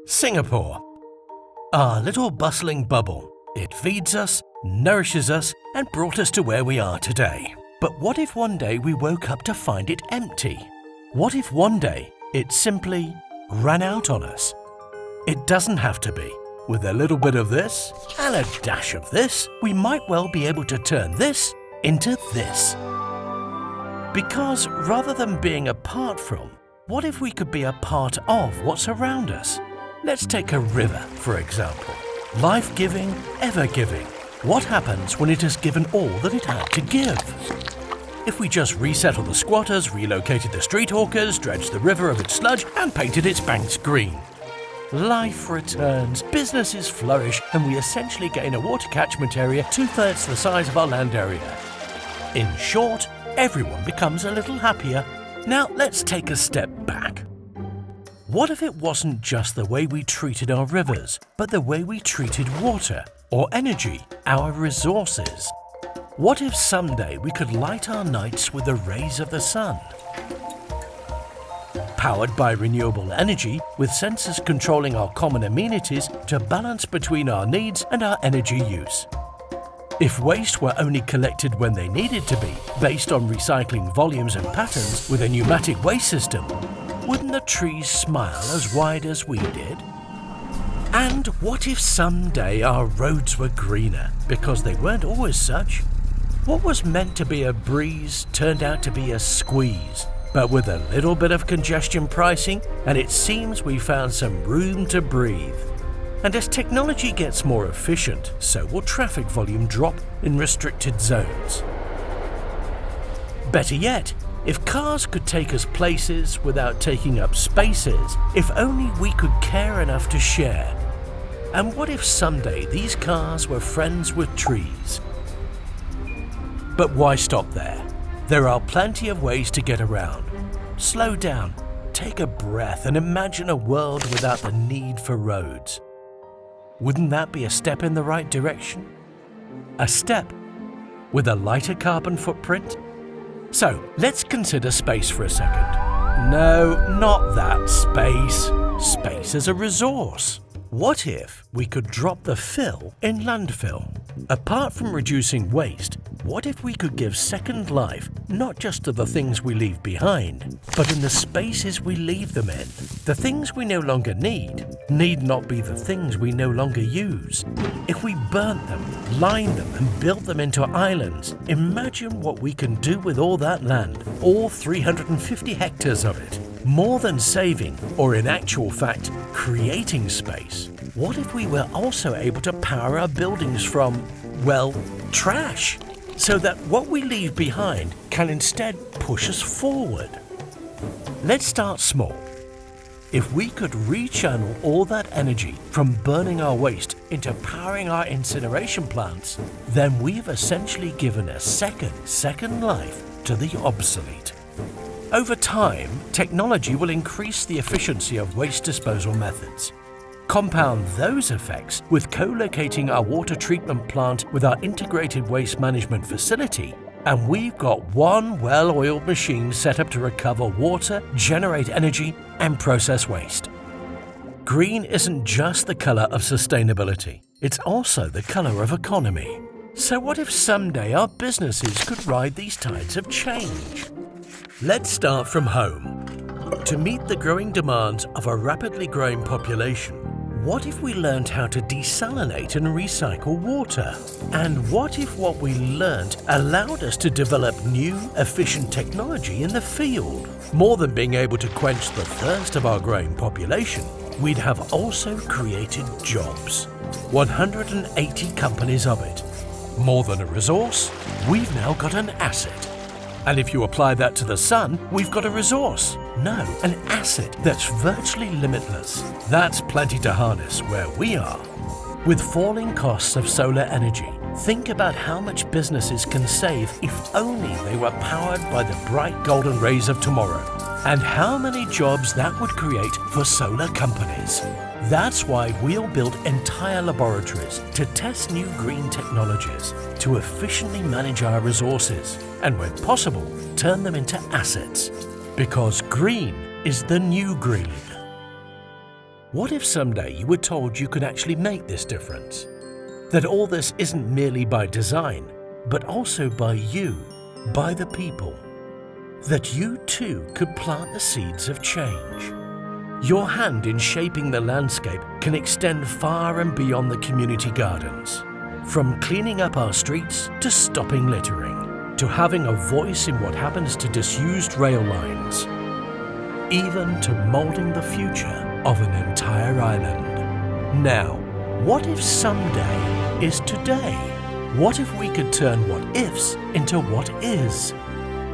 Singapore. Our little bustling bubble. It feeds us, nourishes us, and brought us to where we are today. But what if one day we woke up to find it empty? What if one day it simply ran out on us? It doesn't have to be. With a little bit of this and a dash of this, we might well be able to turn this into this. Because rather than being apart from, what if we could be a part of what's around us? Let's take a river, for example. Life-giving, ever-giving. What happens when it has given all that it had to give? If we just resettled the squatters, relocated the street hawkers, dredged the river of its sludge, and painted its banks green. Life returns, businesses flourish, and we essentially gain a water catchment area 2/3 the size of our land area. In short, everyone becomes a little happier. Now let's take a step back. What if it wasn't just the way we treated our rivers, but the way we treated water, or energy, our resources? What if someday we could light our nights with the rays of the sun? Powered by renewable energy, with sensors controlling our common amenities to balance between our needs and our energy use. If waste were only collected when they needed to be, based on recycling volumes and patterns with a pneumatic waste system, wouldn't the trees smile as wide as we did? And what if someday our roads were greener, because they weren't always such? What was meant to be a breeze turned out to be a squeeze, but with a little bit of congestion pricing, and it seems we found some room to breathe. And as technology gets more efficient, so will traffic volume drop in restricted zones. Better yet, if cars could take us places without taking up spaces, if only we could care enough to share. And what if someday these cars were friends with trees? But why stop there? There are plenty of ways to get around. Slow down, take a breath, and imagine a world without the need for roads. Wouldn't that be a step in the right direction? A step with a lighter carbon footprint? So, let's consider space for a second. No, not that space. Space as a resource. What if we could drop the fill in landfill? Apart from reducing waste, what if we could give second life not just to the things we leave behind, but in the spaces we leave them in? The things we no longer need not be the things we no longer use. If we burnt them, lined them, and built them into islands, imagine what we can do with all that land, all 350 hectares of it. More than saving, or in actual fact, creating space, what if we were also able to power our buildings from, well, trash? So that what we leave behind can instead push us forward. Let's start small. If we could rechannel all that energy from burning our waste into powering our incineration plants, then we've essentially given a second life to the obsolete. Over time, technology will increase the efficiency of waste disposal methods. Compound those effects with co-locating our water treatment plant with our integrated waste management facility, and we've got one well-oiled machine set up to recover water, generate energy, and process waste. Green isn't just the color of sustainability, it's also the color of economy. So what if someday our businesses could ride these tides of change? Let's start from home. To meet the growing demands of a rapidly growing population, what if we learned how to desalinate and recycle water? And what if what we learned allowed us to develop new, efficient technology in the field? More than being able to quench the thirst of our growing population, we'd have also created jobs. 180 companies of it. More than a resource, we've now got an asset. And if you apply that to the sun, we've got a resource. No, an asset that's virtually limitless. That's plenty to harness where we are. With falling costs of solar energy, think about how much businesses can save if only they were powered by the bright golden rays of tomorrow. And how many jobs that would create for solar companies. That's why we'll build entire laboratories to test new green technologies, to efficiently manage our resources, and when possible, turn them into assets. Because green is the new green. What if someday you were told you could actually make this difference? That all this isn't merely by design, but also by you, by the people. That you too could plant the seeds of change. Your hand in shaping the landscape can extend far and beyond the community gardens. From cleaning up our streets to stopping littering, to having a voice in what happens to disused rail lines, even to moulding the future of an entire island. Now, what if someday is today? What if we could turn what ifs into what is?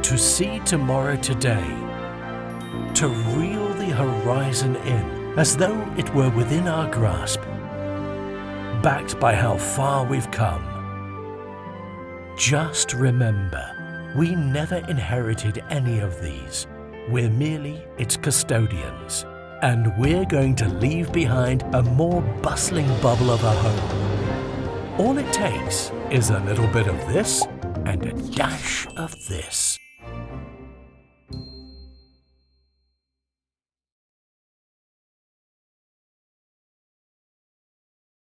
To see tomorrow today. To reel the horizon in as though it were within our grasp. Backed by how far we've come. Just remember, we never inherited any of these. We're merely its custodians. And we're going to leave behind a more bustling bubble of a home. All it takes is a little bit of this and a dash of this.